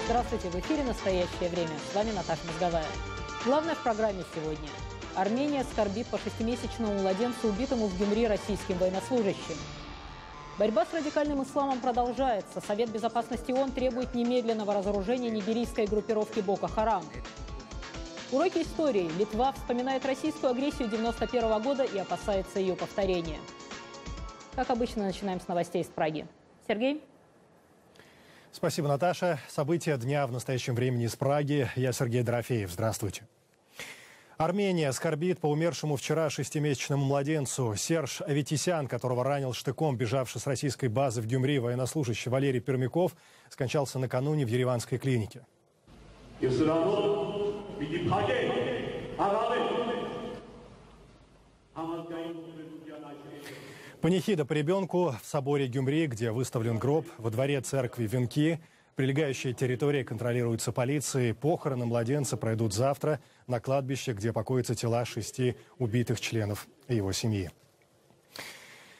Здравствуйте, в эфире «Настоящее время». С вами Наташа Мозговая. Главное в программе сегодня. Армения скорбит по 6-месячному младенцу, убитому в Гюмри российским военнослужащим. Борьба с радикальным исламом продолжается. Совет Безопасности ООН требует немедленного разоружения нигерийской группировки Боко Харам. Уроки истории. Литва вспоминает российскую агрессию 1991 года и опасается ее повторения. Как обычно, начинаем с новостей из Праги. Сергей? Спасибо, Наташа. События дня в настоящем времени из Праги. Я Сергей Дорофеев. Здравствуйте. Армения скорбит по умершему вчера 6-месячному младенцу. Серж Аветисян, которого ранил штыком бежавший с российской базы в Гюмри военнослужащий Валерий Пермяков, скончался накануне в ереванской клинике. Панихида по ребенку в соборе Гюмри, где выставлен гроб, во дворе церкви Венки. Прилегающая территория контролируется полицией. Похороны младенца пройдут завтра на кладбище, где покоятся тела 6 убитых членов его семьи.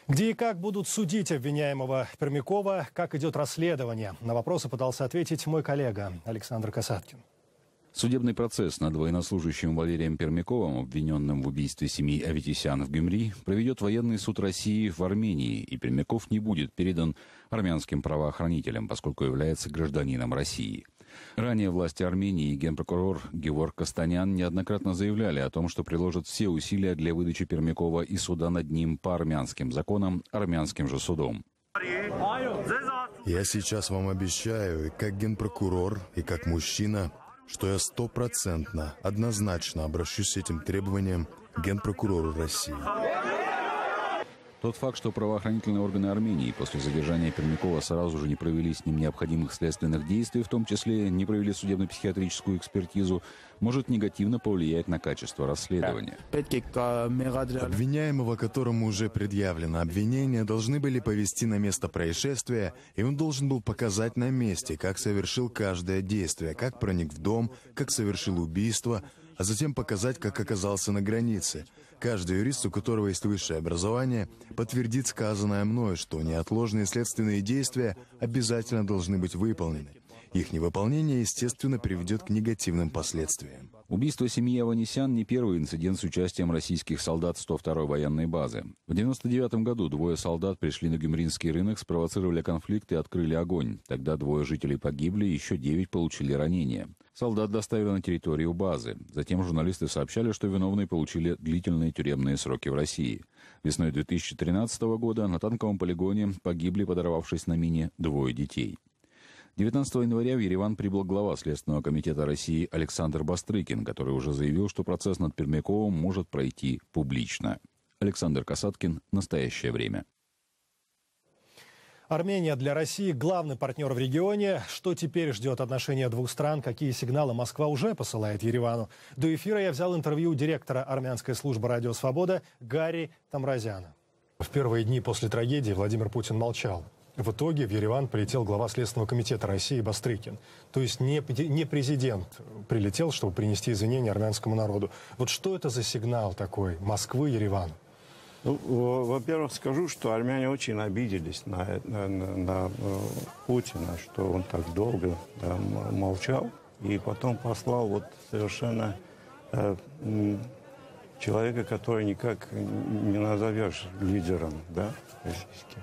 Где и как будут судить обвиняемого Пермякова, как идет расследование? На вопросы пытался ответить мой коллега Александр Касаткин. Судебный процесс над военнослужащим Валерием Пермяковым, обвиненным в убийстве семьи Аветисян в Гюмри, проведет военный суд России в Армении, и Пермяков не будет передан армянским правоохранителям, поскольку является гражданином России. Ранее власти Армении и генпрокурор Геворг Костанян неоднократно заявляли о том, что приложат все усилия для выдачи Пермякова и суда над ним по армянским законам, армянским же судом. Я сейчас вам обещаю, и как генпрокурор, и как мужчина, что я 100% однозначно обращусь с этим требованием к генпрокурору России. Тот факт, что правоохранительные органы Армении после задержания Пермякова сразу же не провели с ним необходимых следственных действий, в том числе не провели судебно-психиатрическую экспертизу, может негативно повлиять на качество расследования. Обвиняемого, которому уже предъявлено обвинение, должны были повести на место происшествия, и он должен был показать на месте, как совершил каждое действие, как проник в дом, как совершил убийство, а затем показать, как оказался на границе. Каждый юрист, у которого есть высшее образование, подтвердит сказанное мною, что неотложные следственные действия обязательно должны быть выполнены. Их невыполнение, естественно, приведет к негативным последствиям. Убийство семьи Аванесян не первый инцидент с участием российских солдат 102-й военной базы. В 1999 году 2 солдат пришли на Гюмринский рынок, спровоцировали конфликт и открыли огонь. Тогда 2 жителей погибли, еще 9 получили ранения. Солдат доставили на территорию базы. Затем журналисты сообщали, что виновные получили длительные тюремные сроки в России. Весной 2013 года на танковом полигоне погибли, подорвавшись на мине, 2 детей. 19 января в Ереван прибыл глава Следственного комитета России Александр Бастрыкин, который уже заявил, что процесс над Пермяковым может пройти публично. Александр Касаткин. «Настоящее время». Армения для России главный партнер в регионе. Что теперь ждет отношения двух стран? Какие сигналы Москва уже посылает Еревану? До эфира я взял интервью у директора армянской службы «Радио Свобода» Гарри Тамразяна. В первые дни после трагедии Владимир Путин молчал. В итоге в Ереван прилетел глава Следственного комитета России Бастрыкин. То есть не президент прилетел, чтобы принести извинения армянскому народу. Вот что это за сигнал такой Москвы, Еревану? Ну, во-первых, скажу, что армяне очень обиделись на Путина, что он так долго молчал, и потом послал вот совершенно человека, который никак не назовешь лидером, да, российским.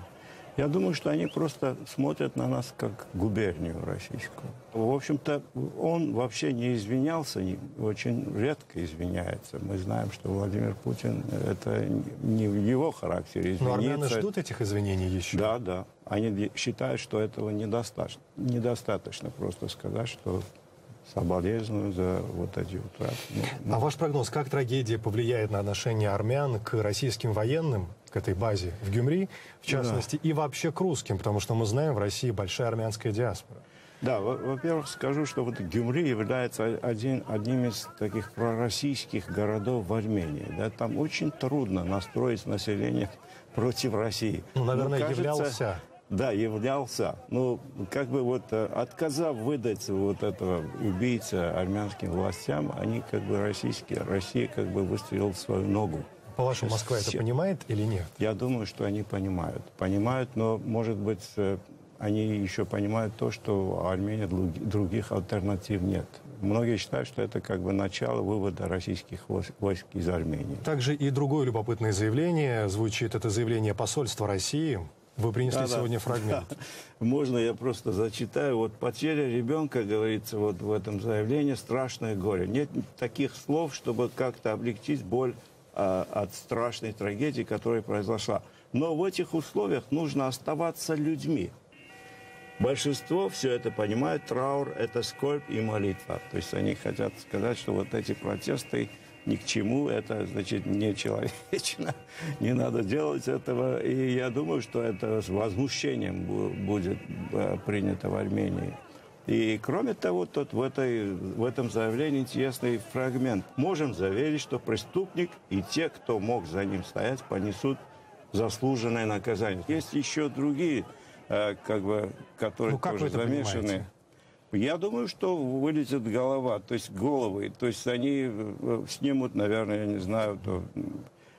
Я думаю, что они просто смотрят на нас как губернию российскую. В общем-то, он вообще не извинялся, очень редко извиняется. Мы знаем, что Владимир Путин, это не в его характере извиниться. Но армяне ждут этих извинений еще? Да. Они считают, что этого недостаточно. Недостаточно просто сказать, что соболезную за вот эти утраты. А ваш прогноз, как трагедия повлияет на отношение армян к российским военным, к этой базе в Гюмри, в частности, и вообще к русским? Потому что мы знаем, в России большая армянская диаспора. Да, во-первых, скажу, что вот Гюмри является одним из таких пророссийских городов в Армении. Да, там очень трудно настроить население против России. Ну, наверное, являлся. Да, являлся. Но как бы вот отказав выдать вот этого убийца армянским властям, они как бы Россия как бы выстрелила в свою ногу. По-вашему, Москва это понимает или нет? Я думаю, что они понимают. Понимают, но, может быть, они еще понимают то, что у Армении других альтернатив нет. Многие считают, что это как бы начало вывода российских войск из Армении. Также и другое любопытное заявление звучит. Это заявление посольства России. Вы принесли сегодня фрагмент. Да. Можно я просто зачитаю? Вот потеря ребенка, говорится вот в этом заявлении, страшное горе. Нет таких слов, чтобы как-то облегчить боль от страшной трагедии, которая произошла. Но в этих условиях нужно оставаться людьми. Большинство все это понимает. Траур – это скорбь и молитва. То есть они хотят сказать, что вот эти протесты ни к чему, это, значит, не человечно, не надо делать этого. И я думаю, что это с возмущением будет принято в Армении. И кроме того, тут в этом заявлении интересный фрагмент. Можем заверить, что преступник и те, кто мог за ним стоять, понесут заслуженное наказание. Есть еще другие, которые тоже замешаны. Я думаю, что вылетит голова, то есть головы. То есть они снимут, наверное, я не знаю,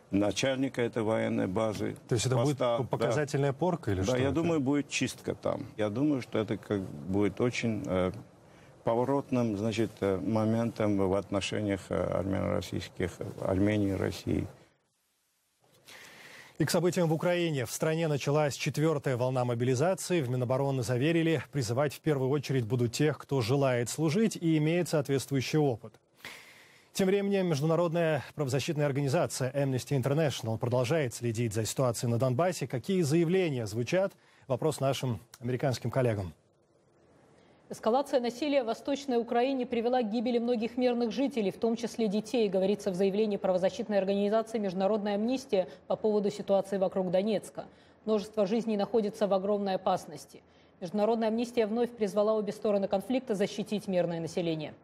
начальника этой военной базы. То есть это будет показательная порка или что? Да, я думаю, будет чистка там. Я думаю, что это будет очень поворотным, значит, моментом в отношениях Армении и России. И к событиям в Украине. В стране началась 4-я волна мобилизации. В Минобороны заверили, призывать в первую очередь будут тех, кто желает служить и имеет соответствующий опыт. Тем временем международная правозащитная организация Amnesty International продолжает следить за ситуацией на Донбассе. Какие заявления звучат? Вопрос нашим американским коллегам. Эскалация насилия в Восточной Украине привела к гибели многих мирных жителей, в том числе детей, говорится в заявлении правозащитной организации «Международная амнистия» по поводу ситуации вокруг Донецка. Множество жизней находится в огромной опасности. Международная амнистия вновь призвала обе стороны конфликта защитить мирное население.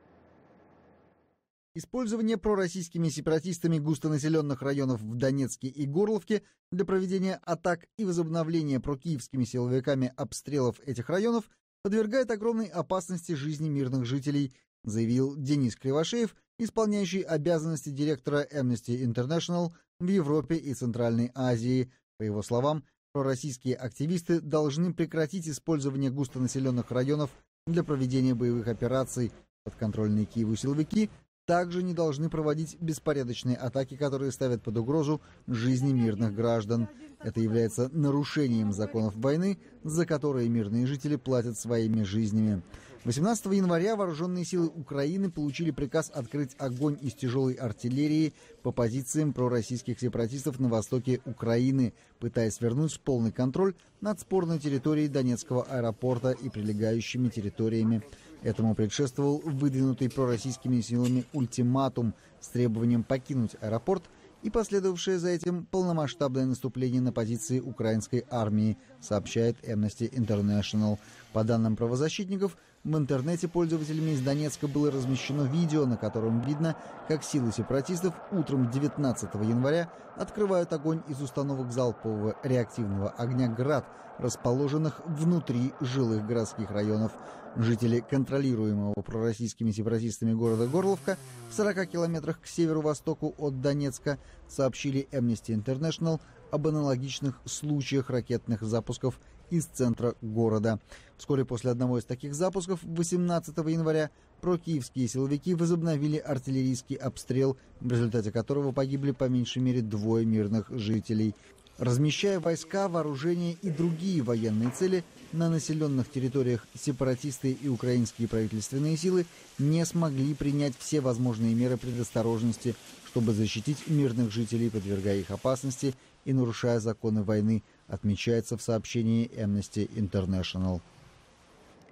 Использование пророссийскими сепаратистами густонаселенных районов в Донецке и Горловке для проведения атак и возобновления прокиевскими силовиками обстрелов этих районов подвергает огромной опасности жизни мирных жителей, заявил Денис Кривошеев, исполняющий обязанности директора Amnesty International в Европе и Центральной Азии. По его словам, пророссийские активисты должны прекратить использование густонаселенных районов для проведения боевых операций. Подконтрольные Киеву силовики также не должны проводить беспорядочные атаки, которые ставят под угрозу жизни мирных граждан. Это является нарушением законов войны, за которые мирные жители платят своими жизнями. 18 января вооруженные силы Украины получили приказ открыть огонь из тяжелой артиллерии по позициям пророссийских сепаратистов на востоке Украины, пытаясь вернуть полный контроль над спорной территорией Донецкого аэропорта и прилегающими территориями. Этому предшествовал выдвинутый пророссийскими силами ультиматум с требованием покинуть аэропорт и последовавшее за этим полномасштабное наступление на позиции украинской армии, сообщает Amnesty International. По данным правозащитников, в интернете пользователями из Донецка было размещено видео, на котором видно, как силы сепаратистов утром 19 января открывают огонь из установок залпового реактивного огня «Град», расположенных внутри жилых городских районов. Жители контролируемого пророссийскими сепаратистами города Горловка в 40 километрах к северо-востоку от Донецка сообщили Amnesty International об аналогичных случаях ракетных запусков из центра города. Вскоре после одного из таких запусков, 18 января, прокиевские силовики возобновили артиллерийский обстрел, в результате которого погибли по меньшей мере 2 мирных жителей. Размещая войска, вооружение и другие военные цели на населенных территориях, сепаратисты и украинские правительственные силы не смогли принять все возможные меры предосторожности, чтобы защитить мирных жителей, подвергая их опасности и нарушая законы войны, отмечается в сообщении Amnesty International.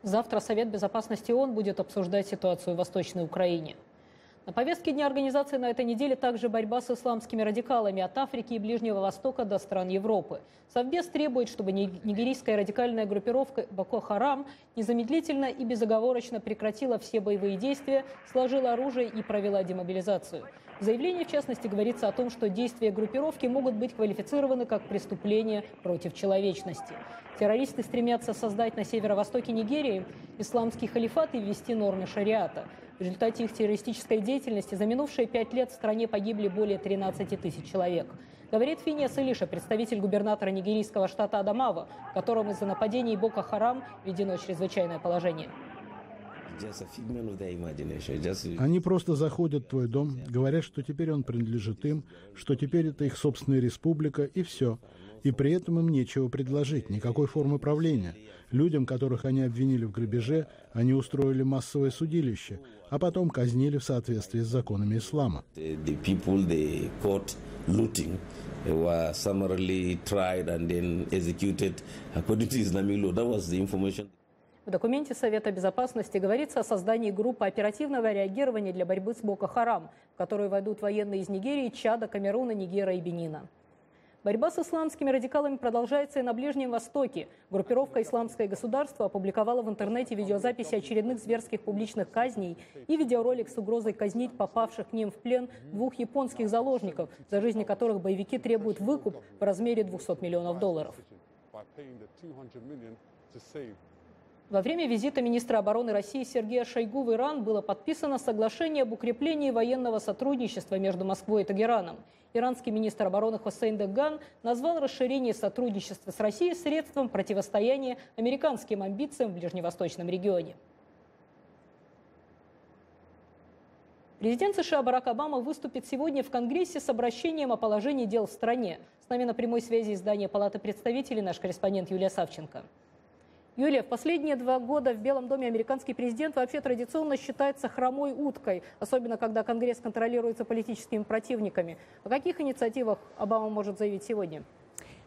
Завтра Совет безопасности ООН будет обсуждать ситуацию в Восточной Украине. На повестке дня организации на этой неделе также борьба с исламскими радикалами от Африки и Ближнего Востока до стран Европы. Совбез требует, чтобы нигерийская радикальная группировка Боко Харам незамедлительно и безоговорочно прекратила все боевые действия, сложила оружие и провела демобилизацию. В заявлении, в частности, говорится о том, что действия группировки могут быть квалифицированы как преступление против человечности. Террористы стремятся создать на северо-востоке Нигерии исламский халифат и ввести нормы шариата. В результате их террористической деятельности за минувшие 5 лет в стране погибли более 13 тысяч человек. Говорит Финиас Илиша, представитель губернатора нигерийского штата Адамава, в котором из-за нападений Боко Харам введено чрезвычайное положение. Они просто заходят в твой дом, говорят, что теперь он принадлежит им, что теперь это их собственная республика, и все. И при этом им нечего предложить, никакой формы правления. Людям, которых они обвинили в грабеже, они устроили массовое судилище, а потом казнили в соответствии с законами ислама. В документе Совета Безопасности говорится о создании группы оперативного реагирования для борьбы с Боко Харам, в которую войдут военные из Нигерии, Чада, Камеруна, Нигера и Бенина. Борьба с исламскими радикалами продолжается и на Ближнем Востоке. Группировка «Исламское государство» опубликовала в интернете видеозаписи очередных зверских публичных казней и видеоролик с угрозой казнить попавших к ним в плен 2 японских заложников, за жизни которых боевики требуют выкуп в размере $200 миллионов. Во время визита министра обороны России Сергея Шойгу в Иран было подписано соглашение об укреплении военного сотрудничества между Москвой и Тегераном. Иранский министр обороны Хусейн Дагган назвал расширение сотрудничества с Россией средством противостояния американским амбициям в ближневосточном регионе. Президент США Барак Обама выступит сегодня в Конгрессе с обращением о положении дел в стране. С нами на прямой связи из здания Палаты представителей наш корреспондент Юлия Савченко. Юлия, в последние 2 года в Белом доме американский президент вообще традиционно считается хромой уткой, особенно когда Конгресс контролируется политическими противниками. О каких инициативах Обама может заявить сегодня?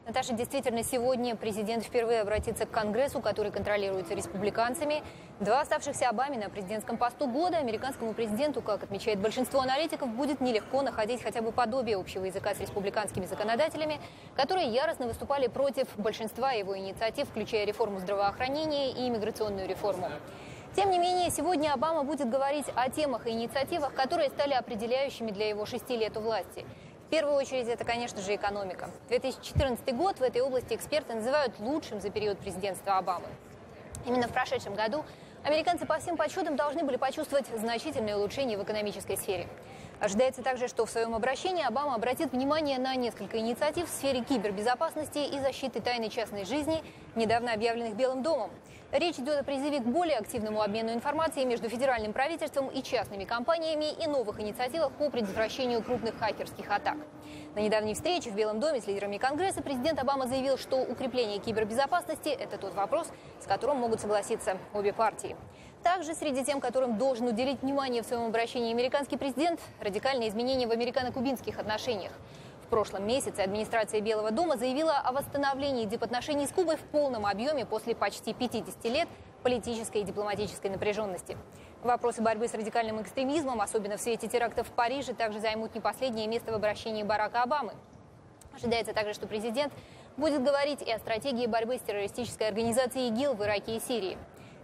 Наташа, действительно, сегодня президент впервые обратится к Конгрессу, который контролируется республиканцами. 2 оставшихся Обаме на президентском посту года американскому президенту, как отмечает большинство аналитиков, будет нелегко находить хотя бы подобие общего языка с республиканскими законодателями, которые яростно выступали против большинства его инициатив, включая реформу здравоохранения и иммиграционную реформу. Тем не менее, сегодня Обама будет говорить о темах и инициативах, которые стали определяющими для его 6 лет у власти. В первую очередь, это, конечно же, экономика. 2014 год в этой области эксперты называют лучшим за период президентства Обамы. Именно в прошедшем году американцы по всем подсчетам должны были почувствовать значительное улучшение в экономической сфере. Ожидается также, что в своем обращении Обама обратит внимание на несколько инициатив в сфере кибербезопасности и защиты тайны частной жизни, недавно объявленных Белым домом. Речь идет о призыве к более активному обмену информацией между федеральным правительством и частными компаниями и новых инициативах по предотвращению крупных хакерских атак. На недавней встрече в Белом доме с лидерами Конгресса президент Обама заявил, что укрепление кибербезопасности – это тот вопрос, с которым могут согласиться обе партии. Также среди тем, которым должен уделить внимание в своем обращении американский президент – радикальные изменения в американо-кубинских отношениях. В прошлом месяце администрация Белого дома заявила о восстановлении дипотношений с Кубой в полном объеме после почти 50 лет политической и дипломатической напряженности. Вопросы борьбы с радикальным экстремизмом, особенно в свете терактов в Париже, также займут не последнее место в обращении Барака Обамы. Ожидается также, что президент будет говорить и о стратегии борьбы с террористической организацией ИГИЛ в Ираке и Сирии.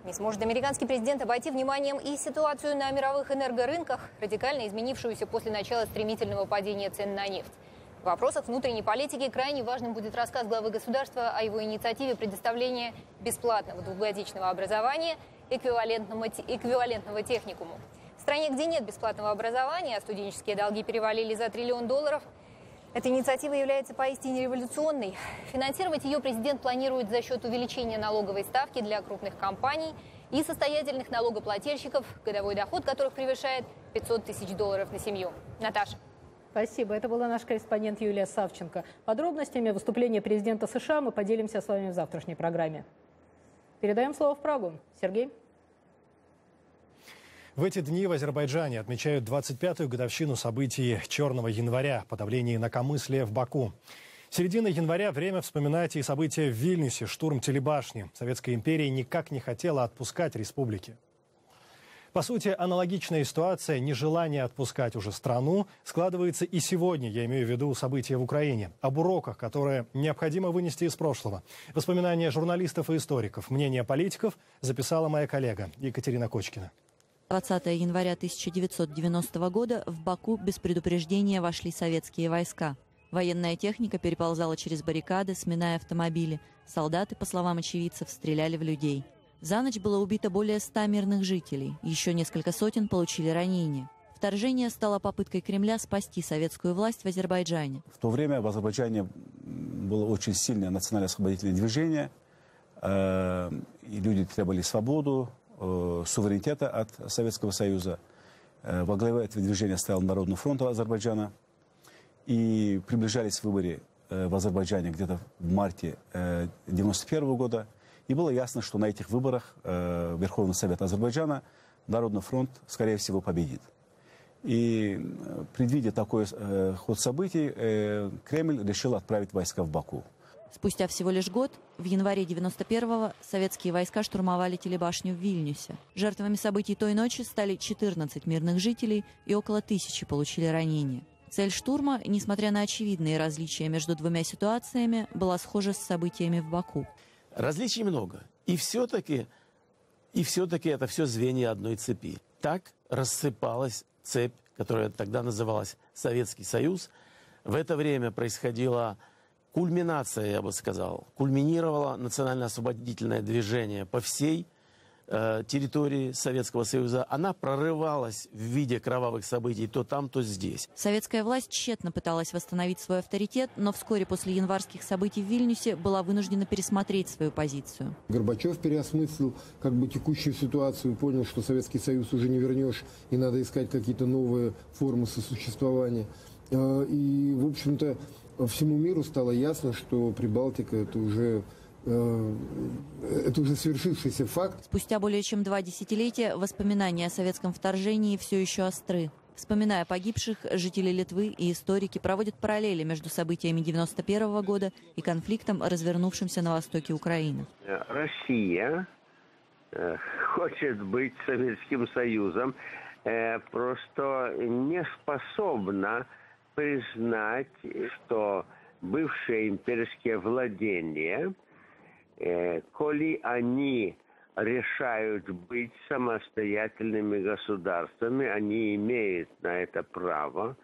Не сможет американский президент обойти вниманием и ситуацию на мировых энергорынках, радикально изменившуюся после начала стремительного падения цен на нефть. В вопросах внутренней политики крайне важным будет рассказ главы государства о его инициативе предоставления бесплатного двухгодичного образования эквивалентного техникуму. В стране, где нет бесплатного образования, а студенческие долги перевалили за $1 триллион, эта инициатива является поистине революционной. Финансировать ее президент планирует за счет увеличения налоговой ставки для крупных компаний и состоятельных налогоплательщиков, годовой доход которых превышает $500 000 на семью. Наташа. Спасибо. Это была наш корреспондент Юлия Савченко. Подробностями выступления президента США мы поделимся с вами в завтрашней программе. Передаем слово в Прагу. Сергей. В эти дни в Азербайджане отмечают 25-ю годовщину событий «Черного января», подавления инакомыслия в Баку. Середина января – время вспоминать и события в Вильнюсе, штурм телебашни. Советская империя никак не хотела отпускать республики. По сути, аналогичная ситуация, нежелание отпускать уже страну, складывается и сегодня, я имею в виду события в Украине. Об уроках, которые необходимо вынести из прошлого. Воспоминания журналистов и историков, мнения политиков записала моя коллега Екатерина Кочкина. 20 января 1990 года в Баку без предупреждения вошли советские войска. Военная техника переползала через баррикады, сминая автомобили. Солдаты, по словам очевидцев, стреляли в людей. За ночь было убито более 100 мирных жителей. Еще несколько сотен получили ранения. Вторжение стало попыткой Кремля спасти советскую власть в Азербайджане. В то время в Азербайджане было очень сильное национально-освободительное движение. И люди требовали свободу, суверенитета от Советского Союза. Во главе этого движения стоял Народный фронт Азербайджана. И приближались выборы в Азербайджане где-то в марте 1991 года. И было ясно, что на этих выборах Верховный Совет Азербайджана Народный фронт, скорее всего, победит. И предвидя такой ход событий, Кремль решил отправить войска в Баку. Спустя всего лишь год, в январе 91-го, советские войска штурмовали телебашню в Вильнюсе. Жертвами событий той ночи стали 14 мирных жителей и около 1000 получили ранения. Цель штурма, несмотря на очевидные различия между двумя ситуациями, была схожа с событиями в Баку. Различий много. И все-таки это все звенья одной цепи. Так рассыпалась цепь, которая тогда называлась Советский Союз. В это время происходила кульминация, я бы сказал. Кульминировало национально-освободительное движение по всей территории Советского Союза. Она прорывалась в виде кровавых событий то там, то здесь. Советская власть тщетно пыталась восстановить свой авторитет, но вскоре после январских событий в Вильнюсе была вынуждена пересмотреть свою позицию. Горбачев переосмыслил текущую ситуацию, понял, что Советский Союз уже не вернешь, и надо искать какие-то новые формы сосуществования. И, в общем-то, всему миру стало ясно, что Прибалтика – это уже свершившийся факт. Спустя более чем 2 десятилетия воспоминания о советском вторжении все еще остры. Вспоминая погибших, жители Литвы и историки проводят параллели между событиями 91 года и конфликтом, развернувшимся на востоке Украины. Россия хочет быть Советским Союзом, просто не способна признать, что бывшие имперские владения, коли они решают быть самостоятельными государствами, они имеют на это право,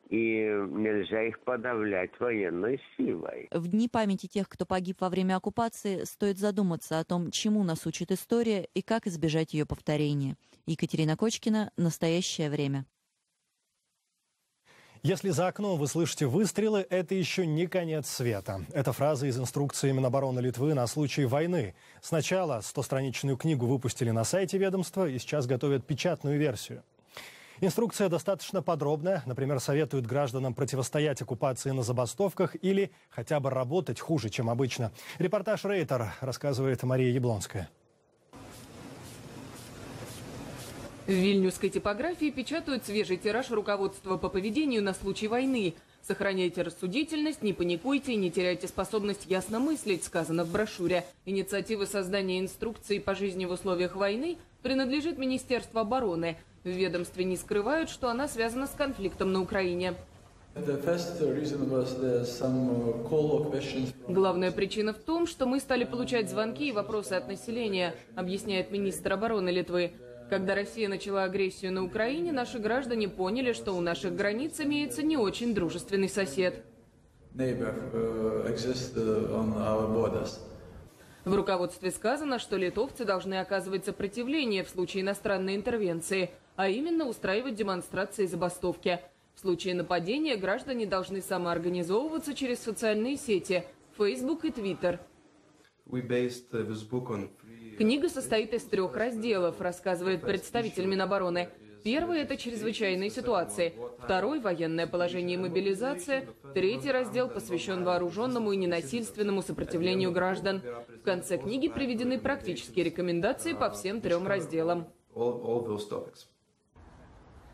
и нельзя их подавлять военной силой. В дни памяти тех, кто погиб во время оккупации, стоит задуматься о том, чему нас учит история и как избежать ее повторения. Екатерина Кочкина, «Настоящее время». Если за окном вы слышите выстрелы, это еще не конец света. Это фраза из инструкции Минобороны Литвы на случай войны. Сначала 100-страничную книгу выпустили на сайте ведомства и сейчас готовят печатную версию. Инструкция достаточно подробная. Например, советуют гражданам противостоять оккупации на забастовках или хотя бы работать хуже, чем обычно. Репортаж «Рейтер», рассказывает Мария Яблонская. В вильнюсской типографии печатают свежий тираж руководства по поведению на случай войны. «Сохраняйте рассудительность, не паникуйте и не теряйте способность ясно мыслить», сказано в брошюре. Инициатива создания инструкции по жизни в условиях войны принадлежит Министерству обороны. В ведомстве не скрывают, что она связана с конфликтом на Украине. Главная причина в том, что мы стали получать звонки и вопросы от населения, объясняет министр обороны Литвы. Когда Россия начала агрессию на Украине, наши граждане поняли, что у наших границ имеется не очень дружественный сосед. В руководстве сказано, что литовцы должны оказывать сопротивление в случае иностранной интервенции, а именно устраивать демонстрации и забастовки. В случае нападения граждане должны самоорганизовываться через социальные сети – Facebook и Twitter. Книга состоит из 3 разделов, рассказывает представитель Минобороны. Первый – это чрезвычайные ситуации. Второй – военное положение и мобилизация. Третий раздел посвящен вооруженному и ненасильственному сопротивлению граждан. В конце книги приведены практические рекомендации по всем 3 разделам.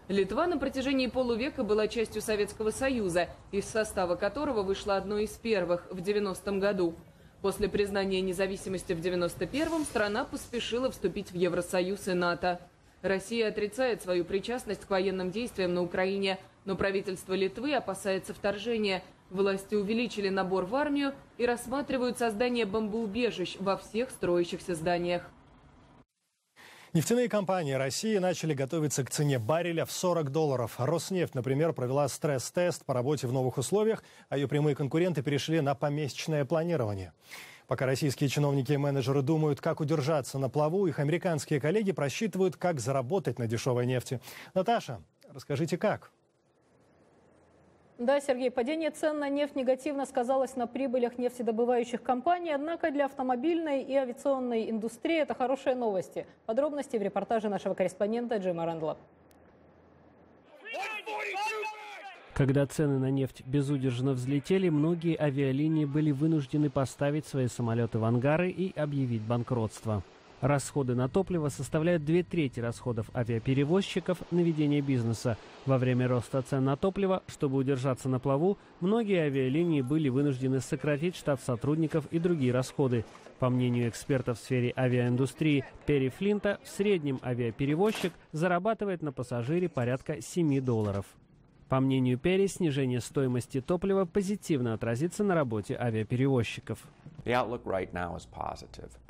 Литва на протяжении полувека была частью Советского Союза, из состава которого вышла одной из первых в 90-м году. После признания независимости в 91-м страна поспешила вступить в Евросоюз и НАТО. Россия отрицает свою причастность к военным действиям на Украине, но правительство Литвы опасается вторжения. Власти увеличили набор в армию и рассматривают создание бомбоубежищ во всех строящихся зданиях. Нефтяные компании России начали готовиться к цене барреля в $40. Роснефть, например, провела стресс-тест по работе в новых условиях, а ее прямые конкуренты перешли на помесячное планирование. Пока российские чиновники и менеджеры думают, как удержаться на плаву, их американские коллеги просчитывают, как заработать на дешевой нефти. Наташа, Расскажите, как? Да, Сергей, падение цен на нефть негативно сказалось на прибылях нефтедобывающих компаний, однако для автомобильной и авиационной индустрии это хорошие новости. Подробности в репортаже нашего корреспондента Джима Рэндла. Когда цены на нефть безудержно взлетели, многие авиалинии были вынуждены поставить свои самолеты в ангары и объявить банкротство. Расходы на топливо составляют 2/3 расходов авиаперевозчиков на ведение бизнеса. Во время роста цен на топливо, чтобы удержаться на плаву, многие авиалинии были вынуждены сократить штат сотрудников и другие расходы. По мнению эксперта в сфере авиаиндустрии Перри Флинта, в среднем авиаперевозчик зарабатывает на пассажире порядка $7. По мнению Перри, снижение стоимости топлива позитивно отразится на работе авиаперевозчиков.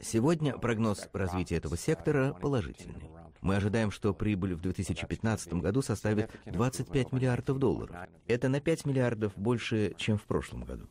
Сегодня прогноз развития этого сектора положительный. Мы ожидаем, что прибыль в 2015 году составит $25 миллиардов. Это на 5 миллиардов больше, чем в прошлом году.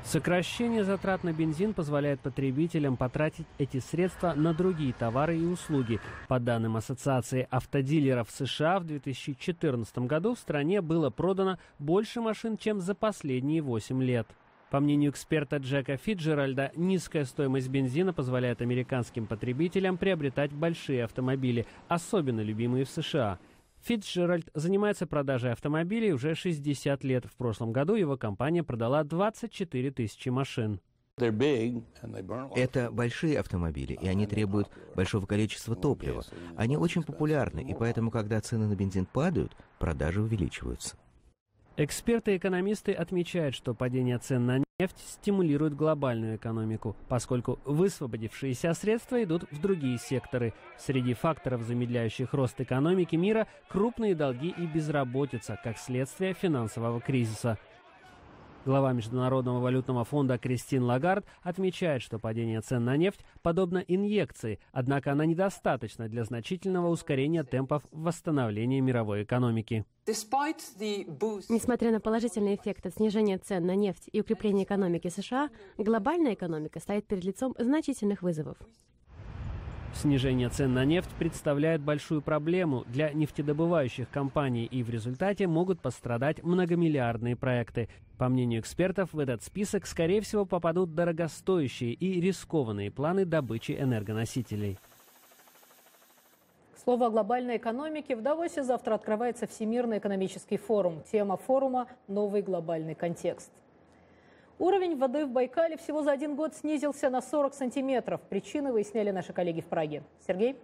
Сокращение затрат на бензин позволяет потребителям потратить эти средства на другие товары и услуги. По данным Ассоциации автодилеров США, в 2014 году в стране было продано больше машин, чем за последние 8 лет. По мнению эксперта Джека Фитджеральда, низкая стоимость бензина позволяет американским потребителям приобретать большие автомобили, особенно любимые в США. Фитджеральд занимается продажей автомобилей уже 60 лет. В прошлом году его компания продала 24 тысячи машин. Это большие автомобили, и они требуют большого количества топлива. Они очень популярны, и поэтому, когда цены на бензин падают, продажи увеличиваются. Эксперты и экономисты отмечают, что падение цен на нефть стимулирует глобальную экономику, поскольку высвободившиеся средства идут в другие секторы. Среди факторов, замедляющих рост экономики мира, крупные долги и безработица, как следствие финансового кризиса. Глава Международного валютного фонда Кристин Лагард отмечает, что падение цен на нефть подобно инъекции, однако она недостаточна для значительного ускорения темпов восстановления мировой экономики. Несмотря на положительный эффект от снижения цен на нефть и укрепления экономики США, глобальная экономика стоит перед лицом значительных вызовов. Снижение цен на нефть представляет большую проблему для нефтедобывающих компаний, и в результате могут пострадать многомиллиардные проекты. По мнению экспертов, в этот список, скорее всего, попадут дорогостоящие и рискованные планы добычи энергоносителей. К слову о глобальной экономике, в Давосе завтра открывается Всемирный экономический форум. Тема форума – новый глобальный контекст. Уровень воды в Байкале всего за 1 год снизился на 40 сантиметров. Причины выясняли наши коллеги в Праге. Сергей?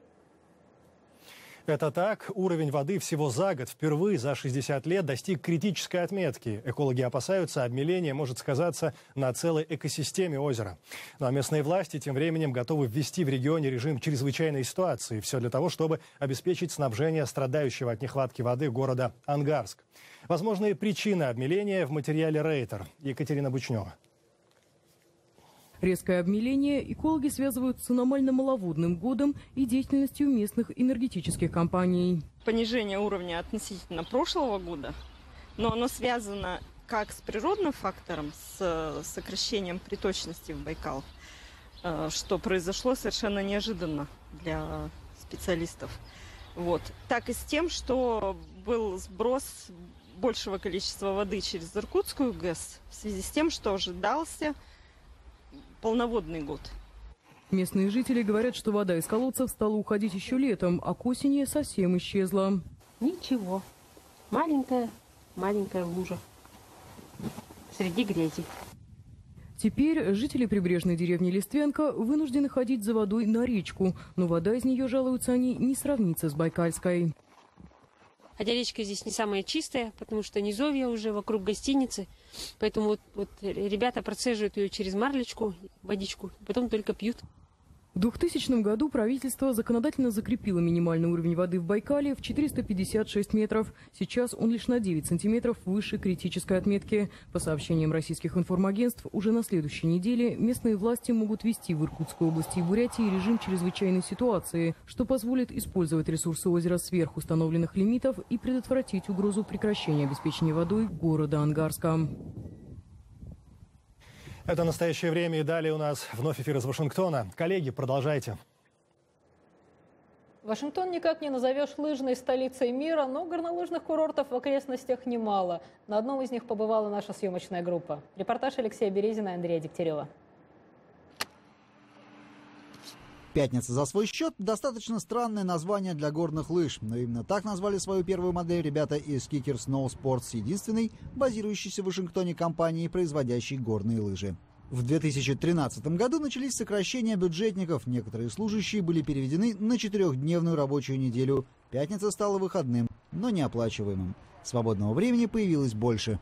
Это так. Уровень воды всего за год впервые за 60 лет достиг критической отметки. Экологи опасаются, обмеление может сказаться на целой экосистеме озера. Ну а местные власти тем временем готовы ввести в регионе режим чрезвычайной ситуации. Все для того, чтобы обеспечить снабжение страдающего от нехватки воды города Ангарск. Возможные причины обмеления в материале Рейтер. Екатерина Бучнева. Резкое обмеление экологи связывают с аномально-маловодным годом и деятельностью местных энергетических компаний. Понижение уровня относительно прошлого года, но оно связано как с природным фактором, с сокращением приточности в Байкал, что произошло совершенно неожиданно для специалистов, так и с тем, что был сброс большего количества воды через Иркутскую ГЭС в связи с тем, что ожидался полноводный год. Местные жители говорят, что вода из колодцев стала уходить еще летом, а к осени совсем исчезла. Ничего. Маленькая лужа среди грязи. Теперь жители прибрежной деревни Листвянка вынуждены ходить за водой на речку, но вода из нее, жалуются они, не сравнится с байкальской. Хотя речка здесь не самая чистая, потому что низовья уже вокруг гостиницы. Поэтому вот ребята процеживают ее через марлечку, водичку, потом только пьют. В 2000 году правительство законодательно закрепило минимальный уровень воды в Байкале в 456 метров. Сейчас он лишь на 9 сантиметров выше критической отметки. По сообщениям российских информагентств, уже на следующей неделе местные власти могут ввести в Иркутской области и Бурятии режим чрезвычайной ситуации, что позволит использовать ресурсы озера сверх установленных лимитов и предотвратить угрозу прекращения обеспечения водой города Ангарска. Это «Настоящее время», и далее у нас вновь эфир из Вашингтона. Коллеги, продолжайте. Вашингтон никак не назовешь лыжной столицей мира, но горнолыжных курортов в окрестностях немало. На одном из них побывала наша съемочная группа. Репортаж Алексея Березина и Андрея Дегтярева. «Пятница за свой счет» — достаточно странное название для горных лыж. Но именно так назвали свою первую модель ребята из Kicker Snow Sports, единственной базирующейся в Вашингтоне компании, производящей горные лыжи. В 2013 году начались сокращения бюджетников. Некоторые служащие были переведены на 4-дневную рабочую неделю. Пятница стала выходным, но неоплачиваемым. Свободного времени появилось больше.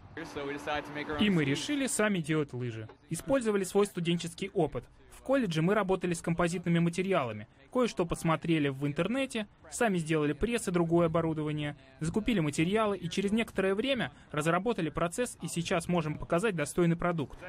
И мы решили сами делать лыжи. Использовали свой студенческий опыт. В колледже мы работали с композитными материалами. Кое-что посмотрели в интернете, сами сделали пресс и другое оборудование, закупили материалы и через некоторое время разработали процесс и сейчас можем показать достойный продукт.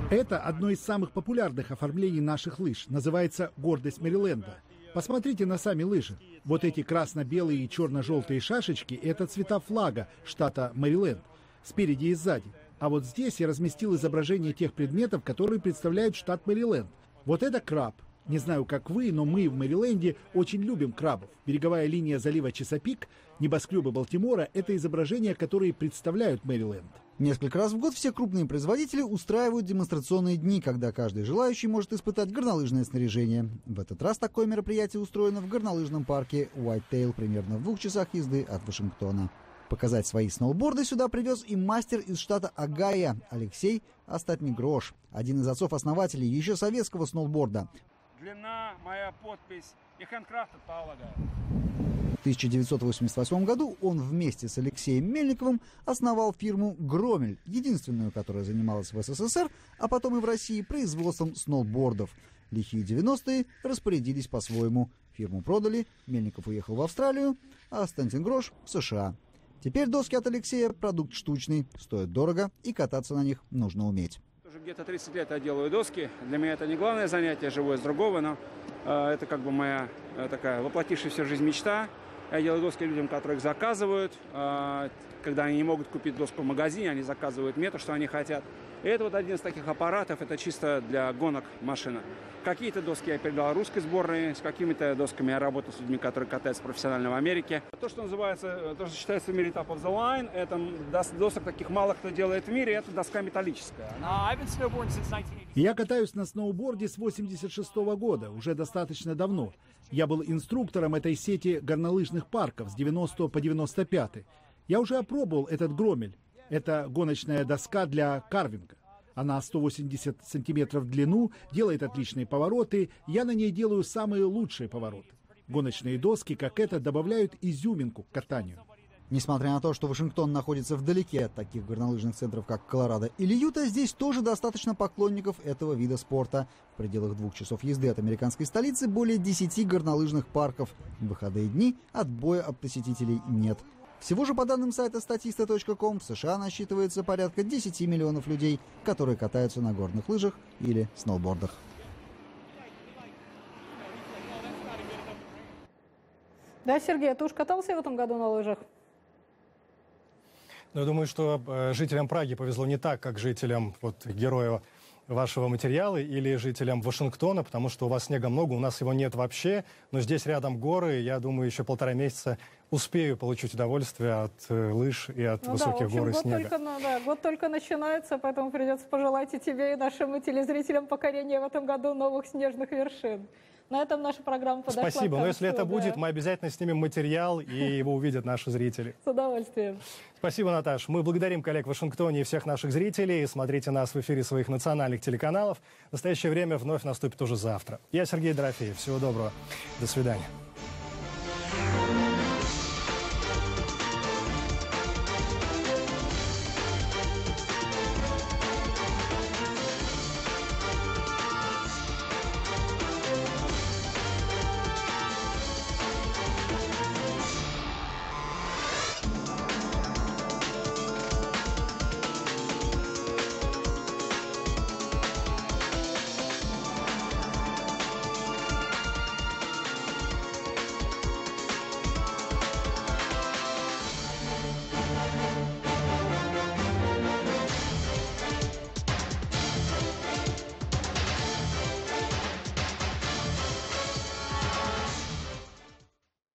Это одно из самых популярных оформлений наших лыж. Называется «Гордость Мэриленда». Посмотрите на сами лыжи. Вот эти красно-белые и черно-желтые шашечки – это цвета флага штата Мэриленд, спереди и сзади. А вот здесь я разместил изображение тех предметов, которые представляют штат Мэриленд. Вот это краб. Не знаю, как вы, но мы в Мэриленде очень любим крабов. Береговая линия залива Чесапик, небоскребы Балтимора – это изображения, которые представляют Мэриленд. Несколько раз в год все крупные производители устраивают демонстрационные дни, когда каждый желающий может испытать горнолыжное снаряжение. В этот раз такое мероприятие устроено в горнолыжном парке Whitetail, примерно в 2 часах езды от Вашингтона. Показать свои сноуборды сюда привез и мастер из штата Огайо Алексей Остатник-Грош, один из отцов-основателей еще советского сноуборда. Длина, моя подпись и хендкрафт от Павлога. В 1988 году он вместе с Алексеем Мельниковым основал фирму «Громель», единственную, которая занималась в СССР, а потом и в России производством сноубордов. Лихие 90-е распорядились по-своему. Фирму продали, Мельников уехал в Австралию, а Остатник-Грош в США. Теперь доски от Алексея – продукт штучный, стоят дорого, и кататься на них нужно уметь. Уже где-то 30 лет я делаю доски. Для меня это не главное занятие, живу из другого, но это как бы моя такая воплотившаяся в жизнь мечта. Я делаю доски людям, которые их заказывают. Когда они не могут купить доску в магазине, они заказывают метр, что они хотят. И это вот один из таких аппаратов, это чисто для гонок машина. Какие-то доски я передал русской сборной, с какими-то досками я работаю с людьми, которые катаются профессионально в Америке. То, что называется, то, что считается в мире top of the line, это досок таких мало кто делает в мире, это доска металлическая. Я катаюсь на сноуборде с 1986 года, уже достаточно давно. Я был инструктором этой сети горнолыжных парков с 90 по 95. Я уже опробовал этот Громель. Это гоночная доска для карвинга. Она 180 сантиметров в длину, делает отличные повороты. Я на ней делаю самые лучшие повороты. Гоночные доски, как это, добавляют изюминку к катанию. Несмотря на то, что Вашингтон находится вдалеке от таких горнолыжных центров, как Колорадо или Юта, здесь тоже достаточно поклонников этого вида спорта. В пределах 2 часов езды от американской столицы более 10 горнолыжных парков. В выходные дни отбоя от посетителей нет. Всего же по данным сайта statista.com в США насчитывается порядка 10 миллионов людей, которые катаются на горных лыжах или сноубордах. Да, Сергей, ты уж катался в этом году на лыжах? Ну, я думаю, что жителям Праги повезло не так, как жителям героя вашего материала или жителям Вашингтона, потому что у вас снега много, у нас его нет вообще, но здесь рядом горы, я думаю, еще 1,5 месяца успею получить удовольствие от лыж и от высоких гор и снега. Год только начинается, поэтому придется пожелать и тебе, и нашим телезрителям покорения в этом году новых снежных вершин. На этом наша программа подошла к концу. Спасибо, но если это будет, мы обязательно снимем материал, и его увидят наши зрители. С удовольствием. Спасибо, Наташ. Мы благодарим коллег в Вашингтоне и всех наших зрителей. Смотрите нас в эфире своих национальных телеканалов. Настоящее время вновь наступит уже завтра. Я Сергей Дорофеев. Всего доброго. До свидания.